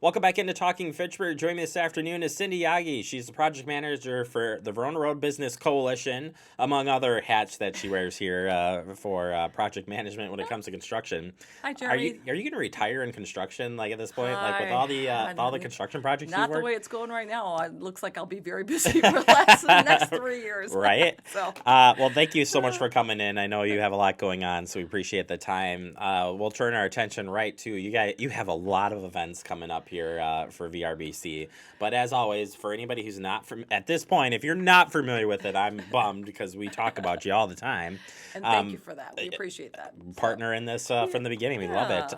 Welcome back into Talking Fitchburg. Joining me this afternoon is Cindy Jaggi. She's the project manager for the Verona Road Business Coalition, among other hats that she wears here for project management when it comes to construction. Hi, Jeremy. Are you going to retire in construction like at this point, like with Hi. all the construction projects Not you've the worked? way it's going right now. It looks like I'll be very busy for the next 3 years. Right. So. Well, thank you so much for coming in. I know you have a lot going on, so we appreciate the time. We'll turn our attention right to you guys. You have a lot of events coming up here for VRBC. But as always, for anybody who's not from at this point, if you're not familiar with it, I'm bummed because we talk about you all the time. And thank you for that. We appreciate that. Partner in this from the beginning. We love it.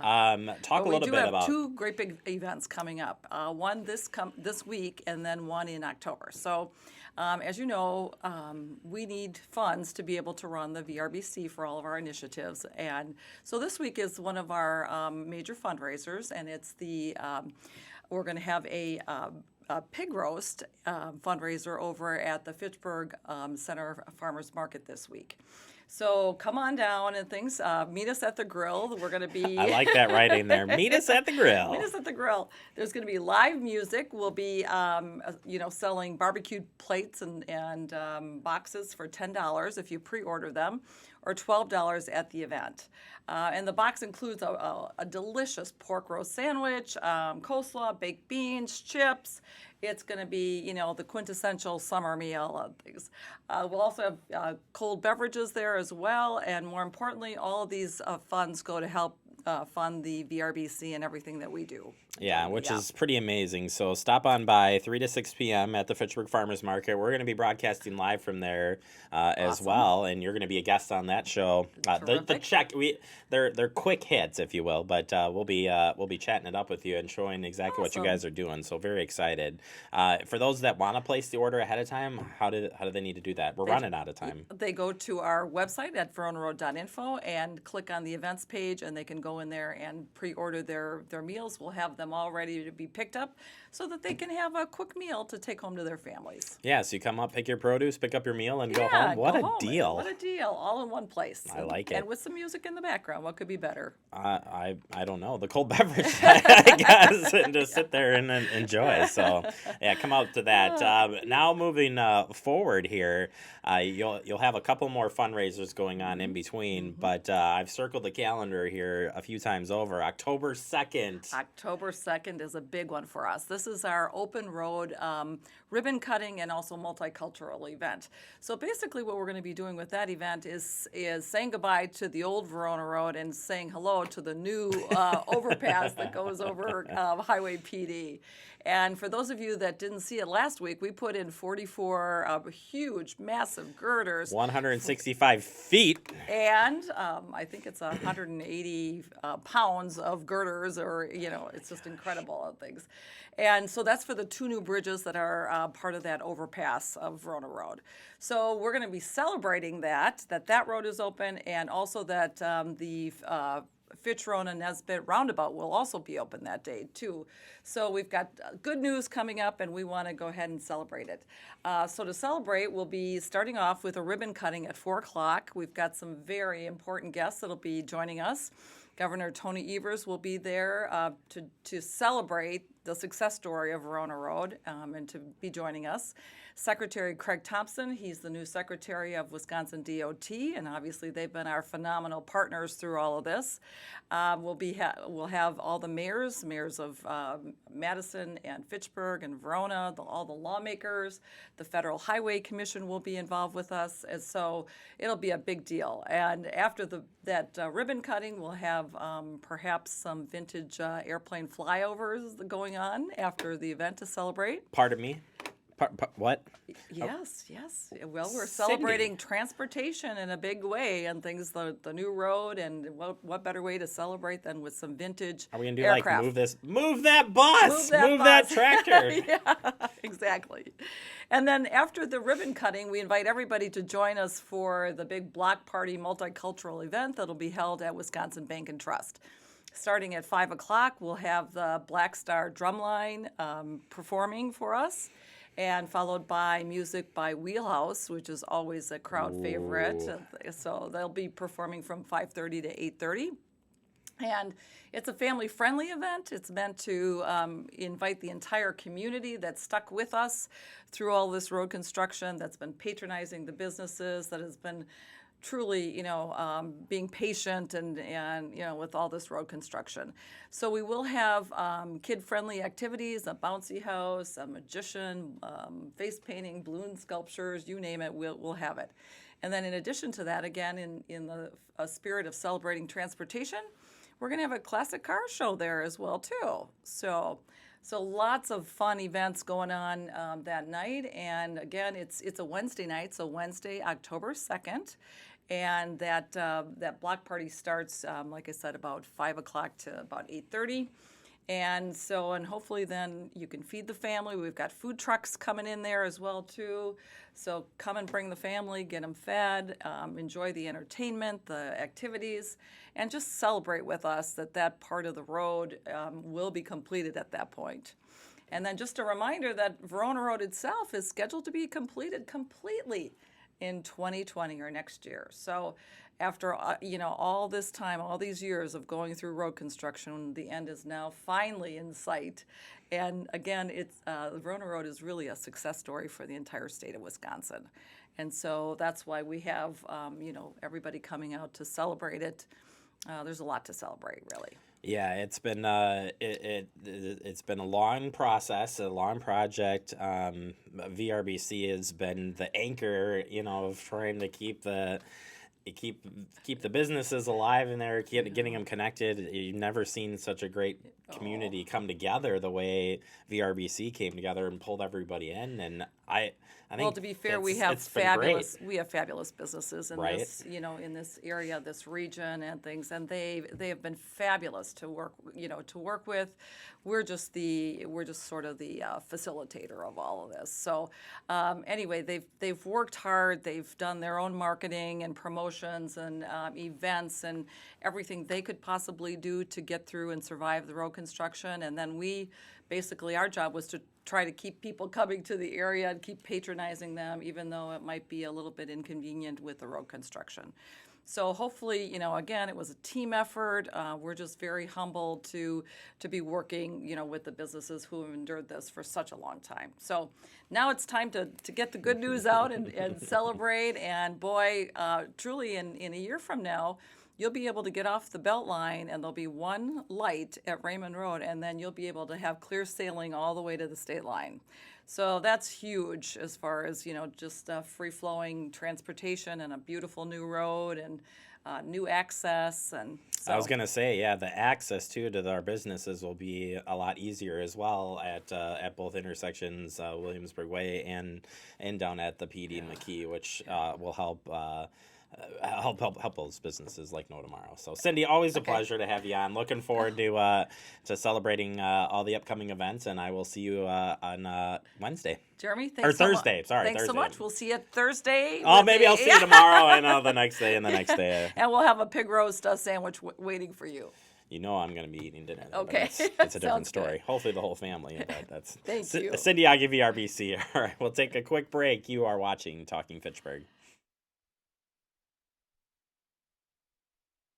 Talk a little bit about. We do have 2 great big events coming up. One this week, and then one in October. So, as you know, we need funds to be able to run the VRBC for all of our initiatives. And so this week is one of our major fundraisers, and it's we're going to have a pig roast fundraiser over at the Fitchburg Center Farmers Market this week. So come on down and things. Meet us at the grill. We're going to be. I like that writing there. Meet us at the grill. Meet us at the grill. There's going to be live music. We'll be, selling barbecued plates and boxes for $10 if you pre-order them, or $12 at the event. And the box includes a delicious pork roast sandwich, coleslaw, baked beans, chips. It's going to be, the quintessential summer meal and things. We'll also have cold beverages there as well. And more importantly, all of these funds go to help fund the VRBC and everything that we do. Yeah, which is pretty amazing. So stop on by 3 to 6 p.m. at the Fitchburg Farmers Market. We're going to be broadcasting live from there as well, and you're going to be a guest on that show. They're quick hits, if you will, but we'll be chatting it up with you and showing exactly what you guys are doing. So very excited. For those that want to place the order ahead of time, how do they need to do that? We're running out of time. They go to our website at veronaroad.info and click on the events page, and they can go in there and pre-order their meals. We'll have them all ready to be picked up so that they can have a quick meal to take home to their families. Yeah, so you come up, pick your produce, pick up your meal, and go home. What a deal. What a deal. All in one place. I like it. And with some music in the background. What could be better? I don't know. The cold beverage, I guess, and just sit there and enjoy. So, yeah, come out to that. Now moving forward here, you'll have a couple more fundraisers going on in between, but I've circled the calendar here a few times over. October 2nd. October 2nd is a big one for us. This is our open road ribbon cutting and also multicultural event. So basically what we're going to be doing with that event is saying goodbye to the old Verona Road and saying hello to the new overpass that goes over Highway PD. And for those of you that didn't see it last week, we put in 44 huge, massive girders. 165 feet. And I think it's 180 pounds of girders, or, it's just incredible things. And so that's for the 2 new bridges that are part of that overpass of Verona Road. So we're going to be celebrating that road is open, and also that the Fitch-Rona Nesbitt roundabout will also be open that day too. So we've got good news coming up, and we want to go ahead and celebrate it. So to celebrate, we'll be starting off with a ribbon cutting at 4 o'clock. We've got some very important guests that'll be joining us. Governor Tony Evers will be there to celebrate the success story of Verona Road and to be joining us. Secretary Craig Thompson, he's the new Secretary of Wisconsin DOT, and obviously they've been our phenomenal partners through all of this. We'll have all the mayors of Madison and Fitchburg and Verona, all the lawmakers. The Federal Highway Commission will be involved with us, and so it'll be a big deal. And after that ribbon cutting, we'll have perhaps some vintage airplane flyovers going on after the event to celebrate. Pardon me? What? Yes. Well, we're celebrating transportation in a big way and things, the new road, and what better way to celebrate than with some vintage Are we going to do aircraft. move that bus, move that tractor? Yeah, exactly. And then after the ribbon cutting, we invite everybody to join us for the big block party multicultural event that'll be held at Wisconsin Bank and Trust. Starting at 5 o'clock, we'll have the Black Star Drumline performing for us, and followed by music by Wheelhouse, which is always a crowd favorite. So they'll be performing from 5:30 to 8:30. And it's a family-friendly event. It's meant to invite the entire community that's stuck with us through all this road construction, that's been patronizing the businesses, that has been truly, being patient and with all this road construction. So we will have kid-friendly activities, a bouncy house, a magician, face painting, balloon sculptures, you name it, we'll have it. And then in addition to that, again, in the spirit of celebrating transportation, we're going to have a classic car show there as well, too. So lots of fun events going on that night. And again, it's a Wednesday night, so Wednesday, October 2nd. And that block party starts, like I said, about 5 o'clock to about 8:30. And hopefully then you can feed the family. We've got food trucks coming in there as well, too. So come and bring the family, get them fed, enjoy the entertainment, the activities, and just celebrate with us that part of the road will be completed at that point. And then just a reminder that Verona Road itself is scheduled to be completed completely in 2020 or next year. So after all this time, all these years of going through road construction, the end is now finally in sight. And again, the Verona Road is really a success story for the entire state of Wisconsin. And so that's why we have everybody coming out to celebrate it. There's a lot to celebrate, really. Yeah, it's been it's been a long process, a long project. VRBC has been the anchor, of trying to keep the businesses alive in there, getting them connected. You've never seen such a great community come together the way VRBC came together and pulled everybody in. And I think, well, to be fair, we have fabulous businesses in this, in this area, this region, and things, and they have been fabulous to work with. We're just sort of the facilitator of all of this. So anyway, they've worked hard. They've done their own marketing and promotions and events and everything they could possibly do to get through and survive the road construction. And then basically our job was to try to keep people coming to the area and keep patronizing them, even though it might be a little bit inconvenient with the road construction. So hopefully, again, it was a team effort. We're just very humbled to be working, with the businesses who have endured this for such a long time. So now it's time to get the good news out and celebrate. And boy, truly in a year from now, you'll be able to get off the Beltline and there'll be one light at Raymond Road, and then you'll be able to have clear sailing all the way to the state line. So that's huge as far as, just free-flowing transportation and a beautiful new road and new access. And so. I was going to say, the access, too, to our businesses will be a lot easier as well at both intersections, Williamsburg Way and down at the PD and McKee, which will help those businesses like no tomorrow. So Cindy, always a pleasure to have you on. Looking forward to celebrating all the upcoming events, and I will see you on Wednesday. Jeremy, thanks Thursday. Sorry, thanks Thursday. so much. We'll see you Thursday. Oh, maybe I'll see you tomorrow and the next day and the next day. And we'll have a pig roast sandwich waiting for you. I'm going to be eating dinner. Okay. It's a different story. Good. Hopefully the whole family. But that's Thank you. Cindy, I'll give you VRBC. All right, we'll take a quick break. You are watching Talking Fitchburg.